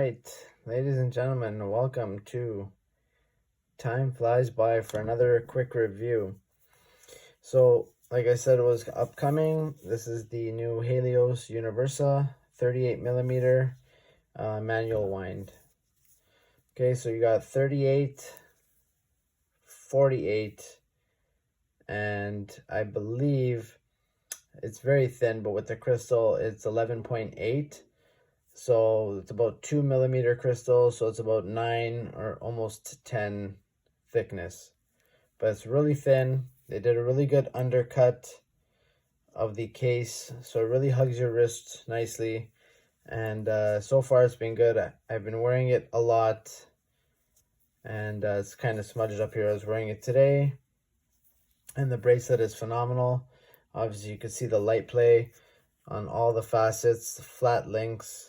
right, ladies and gentlemen, welcome to Time Flies By for another quick review. So, like I said, it was upcoming. This is the new Halios Universa 38mm manual wind. Okay, so you got 38, 48, and I believe it's very thin, but with the crystal, it's 11.8. So it's about 2mm crystal, so it's about 9 or almost 10 thickness. But it's really thin. They did a really good undercut of the case, so it really hugs your wrist nicely. And so far it's been good. I've been wearing it a lot, and it's kind of smudged up here. I was wearing it today, and the bracelet is phenomenal. Obviously you can see the light play on all the facets, the flat links.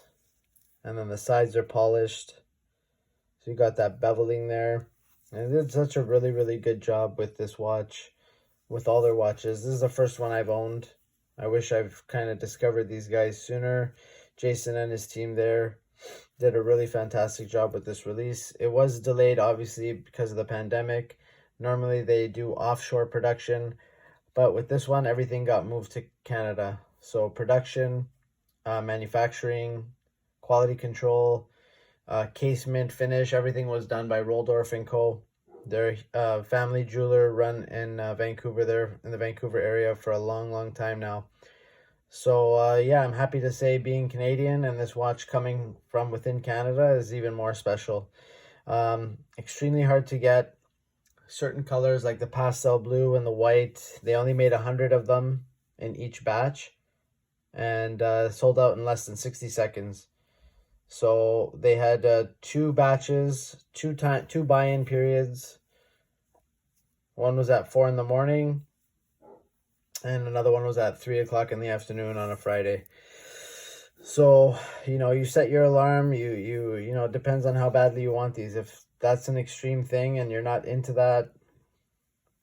And then the sides are polished. So you got that beveling there. And they did such a really good job with this watch, with all their watches. This is the first one I've owned. I wish I've kind of discovered these guys sooner. Jason and his team there did a really fantastic job with this release. It was delayed, obviously, because of the pandemic. Normally they do offshore production, but with this one, everything got moved to Canada. So production, manufacturing, quality control, casement, finish, everything was done by Roldorf & Co. They're a family jeweler run in Vancouver, there in the Vancouver area for a long time now. So yeah, I'm happy to say being Canadian and this watch coming from within Canada is even more special. Extremely hard to get. Certain colors like the pastel blue and the white, they only made 100 of them in each batch, and sold out in less than 60 seconds. So they had 2 batches, two buy-in periods. One was at 4 in the morning, and another one was at 3 o'clock in the afternoon on a Friday. So, you set your alarm. You know, it depends on how badly you want these. If that's an extreme thing and you're not into that,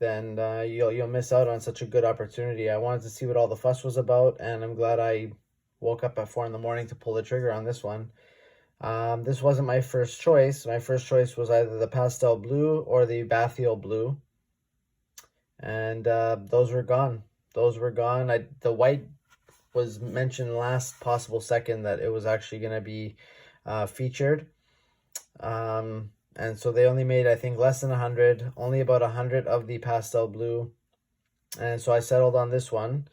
then you'll miss out on such a good opportunity. I wanted to see what all the fuss was about, and I'm glad I woke up at 4 in the morning to pull the trigger on this one. This wasn't my first choice. My first choice was either the pastel blue or the bathyal blue. And those were gone. The white was mentioned last possible second that it was actually going to be featured. And so they only made, I think, less than 100, only about 100 of the pastel blue. And so I settled on this one.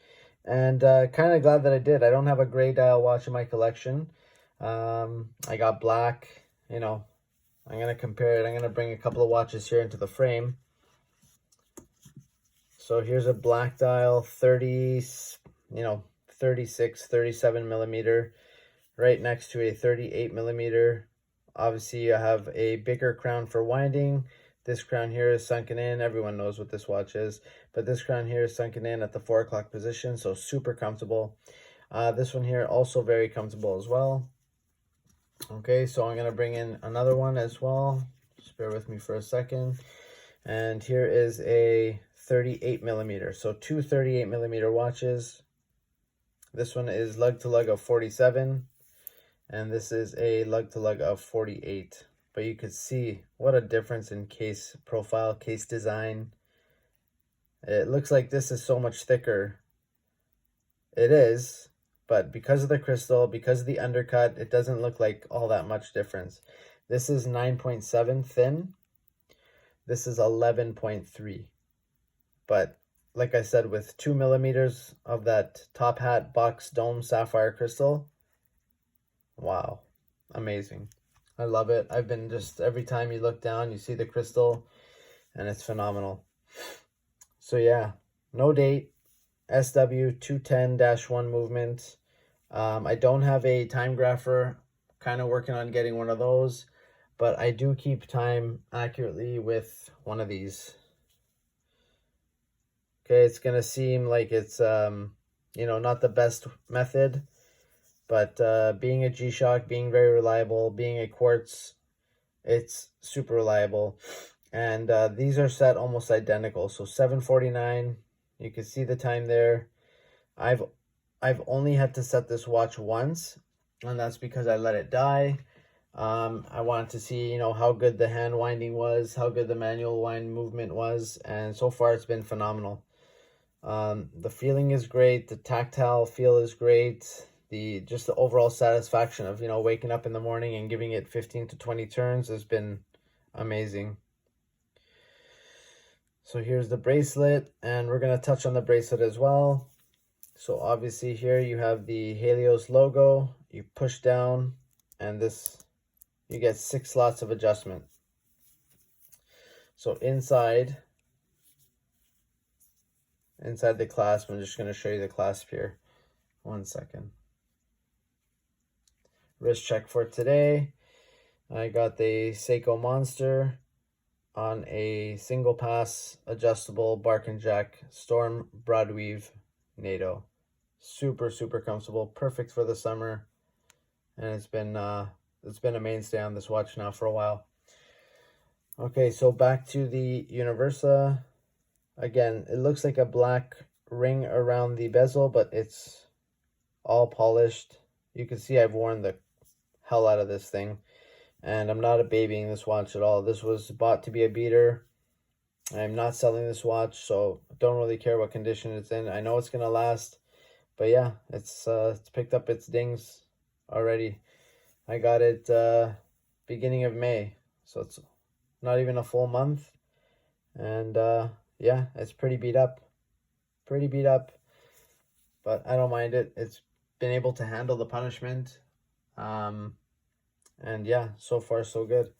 And kind of glad that I did. I don't have a gray dial watch in my collection. I got black. I'm going to compare it. I'm going to bring a couple of watches here into the frame. So here's a black dial, 36, 37mm, right next to a 38mm. Obviously you have a bigger crown for winding. This crown here is sunken in. Everyone knows what this watch is, but this crown here is sunken in at the 4 o'clock position, so super comfortable. This one here also very comfortable as well. Okay, so I'm going to bring in another one as well. Just bear with me for a second. And here is a 38mm. So 2 38mm watches. This one is lug to lug of 47. And this is a lug to lug of 48. But you could see what a difference in case profile, case design. It looks like this is so much thicker. It is. But because of the crystal, because of the undercut, it doesn't look like all that much difference. This is 9.7 thin. This is 11.3. But like I said, with 2mm of that top hat box dome sapphire crystal, wow, amazing. I love it. I've been just, every time you look down, you see the crystal, and it's phenomenal. So yeah, no date. SW210-1 movement. I don't have a time grapher. Kind of working on getting one of those, but I do keep time accurately with one of these. Okay, it's gonna seem like it's not the best method, but being a G-Shock, being very reliable, being a quartz, it's super reliable. And these are set almost identical. So 7:49. You can see the time there. I've only had to set this watch once, and that's because I let it die. I wanted to see, you know, how good the hand winding was, how good the manual wind movement was, and so far it's been phenomenal. The feeling is great, the tactile feel is great, just the overall satisfaction of, you know, waking up in the morning and giving it 15 to 20 turns has been amazing. So here's the bracelet, and we're going to touch on the bracelet as well. So obviously here you have the Helios logo. You push down, and you get 6 slots of adjustment. So inside the clasp, I'm just going to show you the clasp here. 1 second. Wrist check for today. I got the Seiko Monster on a single pass adjustable bark and jack Storm Broadweave NATO. Super comfortable, perfect for the summer, and it's been a mainstay on this watch now for a while. Okay, so back to the Universa. Again, it looks like a black ring around the bezel, but it's all polished. You can see I've worn the hell out of this thing, and I'm not babying this watch at all. This was bought to be a beater. I'm not selling this watch, so don't really care what condition it's in. I know it's gonna last, but yeah, it's picked up its dings already. I got it beginning of May, so it's not even a full month, and yeah, it's pretty beat up, but I don't mind it. It's been able to handle the punishment, and yeah, so far so good.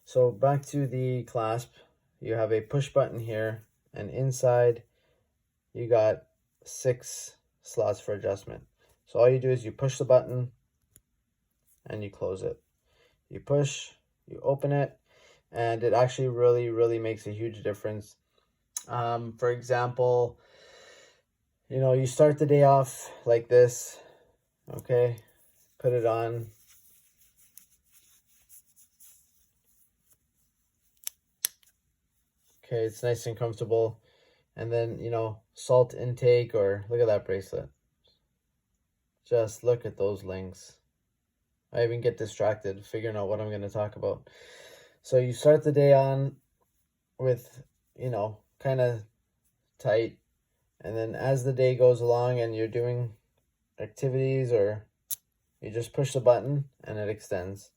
So back to the clasp. You have a push button here, and inside you got 6 slots for adjustment. So all you do is you push the button and you close it. You push, you open it, and it actually really makes a huge difference. For example, you know, you start the day off like this, okay? Put it on. Okay, it's nice and comfortable. And then, you know, salt intake, or look at that bracelet. Just look at those links. I even get distracted figuring out what I'm going to talk about. So you start the day on with, you know, kind of tight. And then as the day goes along and you're doing activities, or you just push the button and it extends.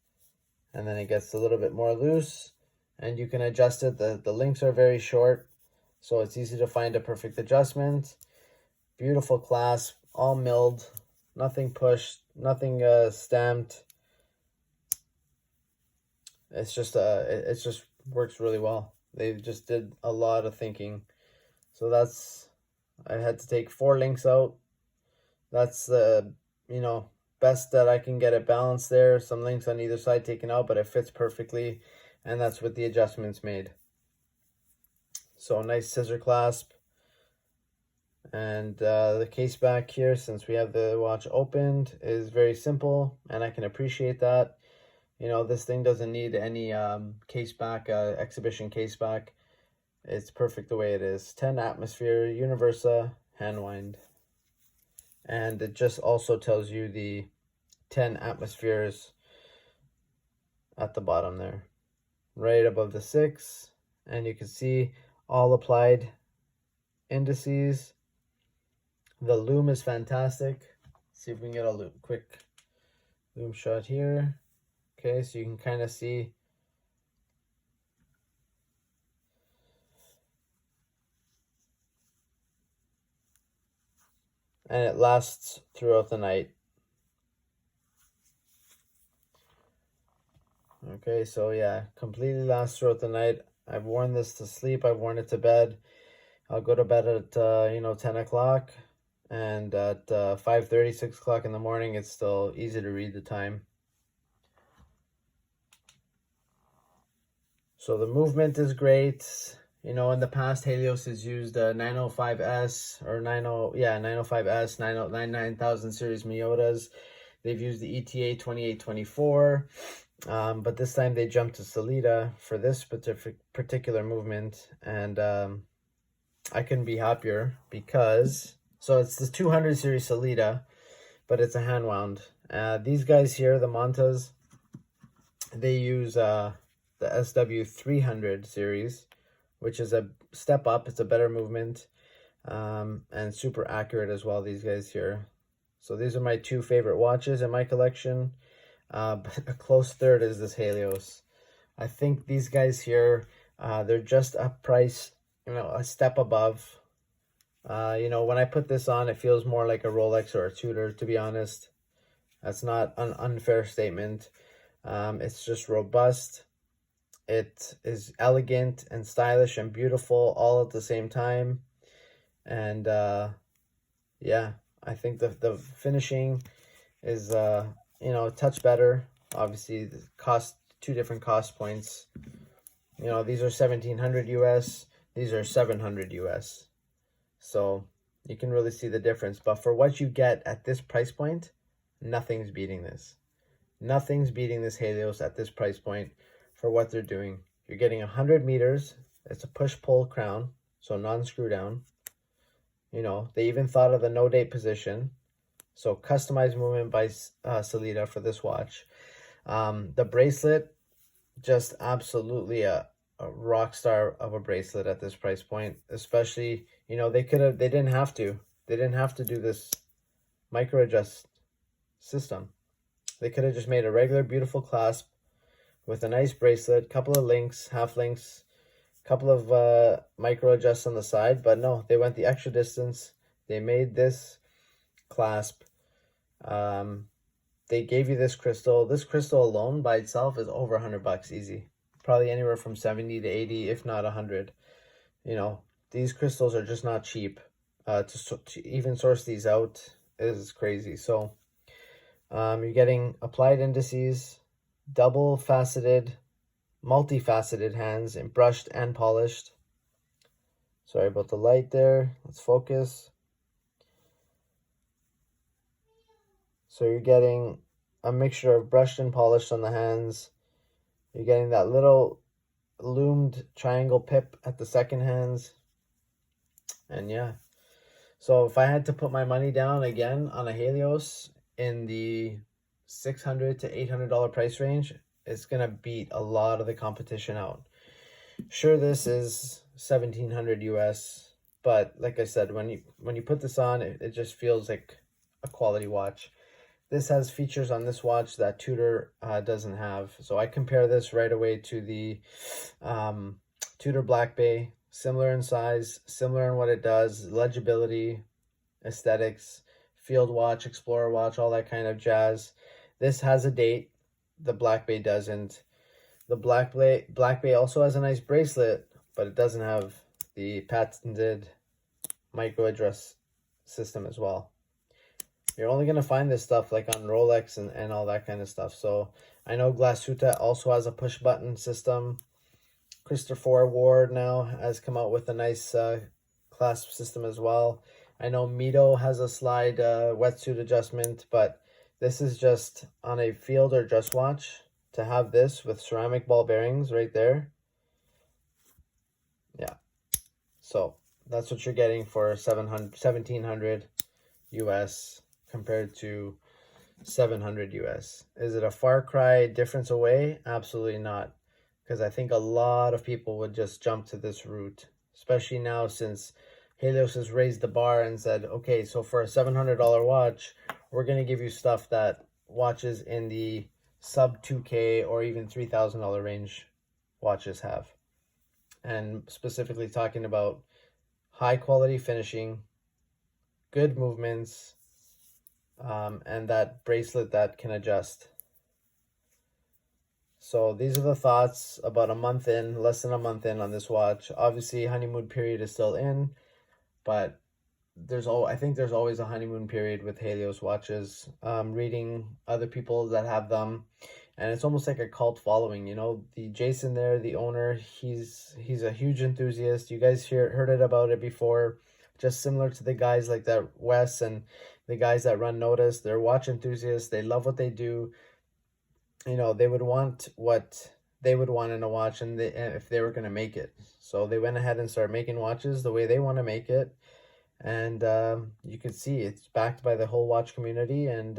And then it gets a little bit more loose, and you can adjust it. The links are very short, so it's easy to find a perfect adjustment. Beautiful clasp, all milled, nothing pushed, nothing stamped. It's just it just works really well. They just did a lot of thinking. So I had to take 4 links out. That's the, you know, best that I can get it balanced there. Some links on either side taken out, but it fits perfectly, and that's with the adjustments made. So nice scissor clasp. And the case back here, since we have the watch opened, is very simple, and I can appreciate that. You know, this thing doesn't need any case back, exhibition case back. It's perfect the way it is. 10 atmosphere, Universa, hand wind. And it just also tells you the 10 atmospheres at the bottom there, right above the 6. And you can see all applied indices. The lume is fantastic. Let's see if we can get a quick lume shot here. Okay, so you can kind of see and it lasts throughout the night. Okay, so yeah, completely lasts throughout the night. I've worn this to sleep. I've worn it to bed. I'll go to bed at, you know, 10 o'clock. And at 5:30, 6 o'clock in the morning, it's still easy to read the time. So the movement is great. You know, in the past, Helios has used 905S or 905S, 9000 series Miyotas. They've used the ETA 2824, but this time they jumped to Sellita for this particular movement, and I couldn't be happier because, so it's the 200 series Sellita, but it's a hand wound. These guys here, the Mantas, they use the SW300 series, which is a step up. It's a better movement, and super accurate as well, these guys here. So these are my two favorite watches in my collection. But a close third is this Helios. I think these guys here, they're just a price, a step above. When I put this on, it feels more like a Rolex or a Tudor, to be honest. That's not an unfair statement. It's just robust. It is elegant and stylish and beautiful all at the same time. And yeah, I think the finishing is a touch better. Obviously, the cost, two different cost points. These are 1700 US, these are 700 US. So you can really see the difference. But for what you get at this price point, nothing's beating this. Nothing's beating this Helios at this price point for what they're doing. You're getting 100 meters. It's a push-pull crown, so non-screw down. They even thought of the no-date position. So customized movement by Sellita for this watch. The bracelet, just absolutely a rock star of a bracelet at this price point. Especially, they didn't have to do this micro adjust system. They could have just made a regular beautiful clasp with a nice bracelet, couple of links, half links, couple of micro adjusts on the side. But no, they went the extra distance. They made this clasp. They gave you this crystal. This crystal alone by itself is over $100 easy. Probably anywhere from 70 to 80, if not 100. These crystals are just not cheap. To even source these out is crazy. So you're getting applied indices, double faceted, multifaceted hands, and brushed and polished. Sorry about the light there. Let's focus. So you're getting a mixture of brushed and polished on the hands. You're getting that little loomed triangle pip at the second hands. And yeah. So if I had to put my money down again on a Helios in the $600 to $800 price range, it's going to beat a lot of the competition out. Sure, this is 1700 US, but like I said, when you put this on, it just feels like a quality watch. This has features on this watch that Tudor doesn't have. So I compare this right away to the Tudor Black Bay. Similar in size, similar in what it does, legibility, aesthetics, field watch, explorer watch, all that kind of jazz. This has a date. The Black Bay doesn't. The Black Bay also has a nice bracelet, but it doesn't have the patented micro address system as well. You're only going to find this stuff like on Rolex and all that kind of stuff. So I know Glasuta also has a push button system. Christopher Ward now has come out with a nice clasp system as well. I know Mito has a slide wetsuit adjustment, but this is just on a field or dress watch to have this with ceramic ball bearings right there. Yeah. So that's what you're getting for 1700 US compared to 700 US. Is it a far cry difference away? Absolutely not. Because I think a lot of people would just jump to this route, especially now since Helios has raised the bar and said, okay, so for a $700 watch, we're going to give you stuff that watches in the sub 2K or even $3,000 range watches have. And specifically talking about high quality finishing, good movements, and that bracelet that can adjust. So these are the thoughts about a month in, less than a month in on this watch. Obviously, honeymoon period is still in, but I think there's always a honeymoon period with Helios watches. Reading other people that have them, and it's almost like a cult following. The Jason there, the owner, he's a huge enthusiast. You guys heard it about it before. Just similar to the guys like that Wes and the guys that run Notice. They're watch enthusiasts. They love what they do. They would want what they would want in a watch, and if they were going to make it. So they went ahead and started making watches the way they want to make it. And you can see it's backed by the whole watch community, and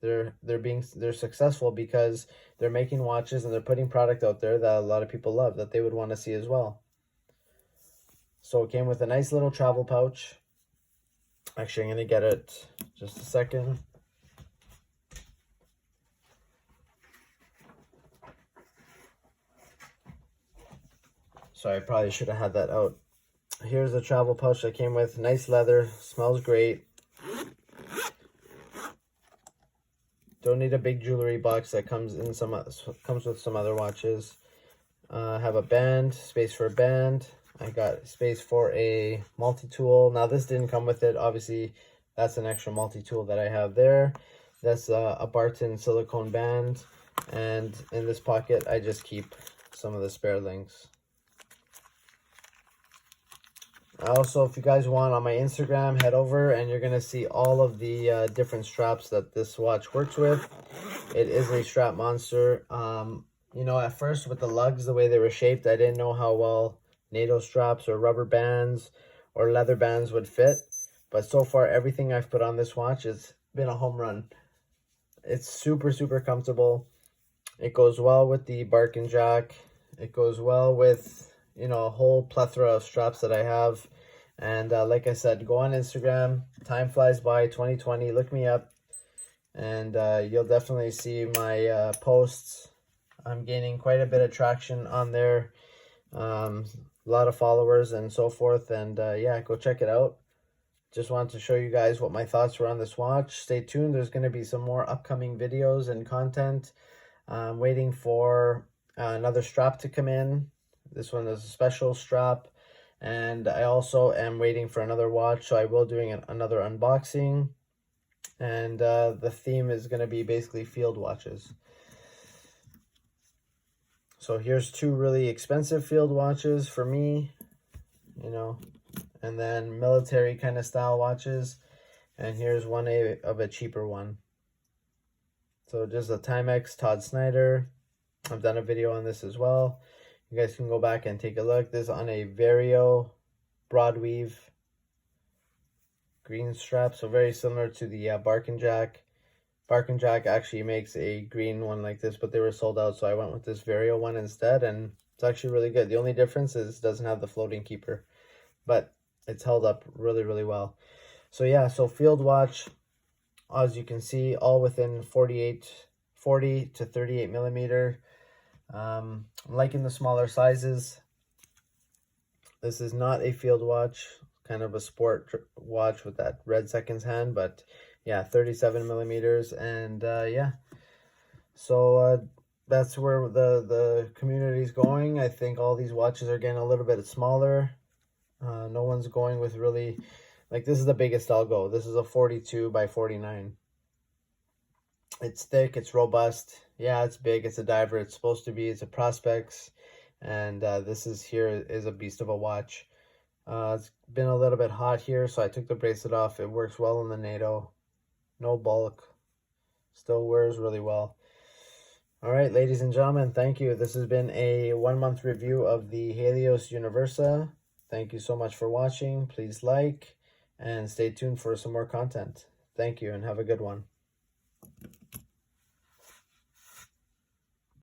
they're successful because they're making watches and they're putting product out there that a lot of people love, that they would want to see as well. So it came with a nice little travel pouch. Actually, I'm gonna get it just a second. Sorry, I probably should have had that out. Here's the travel pouch that came with. Nice leather, smells great. Don't need a big jewelry box that comes with some other watches. Have a band, space for a band. I got space for a multi-tool. Now this didn't come with it. Obviously, that's an extra multi-tool that I have there. That's a Barton silicone band. And in this pocket, I just keep some of the spare links. Also, if you guys want, on my Instagram, head over and you're going to see all of the different straps that this watch works with. It is a strap monster. You know, at first with the lugs, the way they were shaped, I didn't know how well NATO straps or rubber bands or leather bands would fit. But so far, everything I've put on this watch has been a home run. It's super, super comfortable. It goes well with the Barkin Jack. It goes well with, you know, a whole plethora of straps that I have. And like I said, go on Instagram. Time flies by, 2020. Look me up. And you'll definitely see my posts. I'm gaining quite a bit of traction on there. A lot of followers and so forth. And yeah, go check it out. Just wanted to show you guys what my thoughts were on this watch. Stay tuned. There's going to be some more upcoming videos and content. I'm waiting for another strap to come in. This one is a special strap. And I also am waiting for another watch. So I will doing another unboxing. And the theme is going to be basically field watches. So here's two really expensive field watches for me, you know, and then military kind of style watches. And here's one of a cheaper one. So just a Timex Todd Snyder. I've done a video on this as well. You guys can go back and take a look. This is on a Vario broadweave green strap. So very similar to the Barkin Jack. Barkin Jack actually makes a green one like this, but they were sold out, so I went with this Vario one instead, and it's actually really good. The only difference is it doesn't have the floating keeper, but it's held up really, really well. So yeah, so field watch, as you can see, all within 40 to 38 millimeter. I'm liking the smaller sizes. This is not a field watch, kind of a sport watch with that red seconds hand, but yeah, 37 millimeters. And yeah, so that's where the community is going. I think all these watches are getting a little bit smaller. No one's going with really, like, this is the biggest I'll go. This is a 42 by 49. It's thick, it's robust. Yeah, it's big, it's a diver, it's supposed to be, it's a Prospex. And this is a beast of a watch. It's been a little bit hot here, so I took the bracelet off. It works well in the NATO. No bulk. Still wears really well. All right, ladies and gentlemen, thank you. This has been a 1 month review of the Halios Universa. Thank you so much for watching. Please like and stay tuned for some more content. Thank you and have a good one.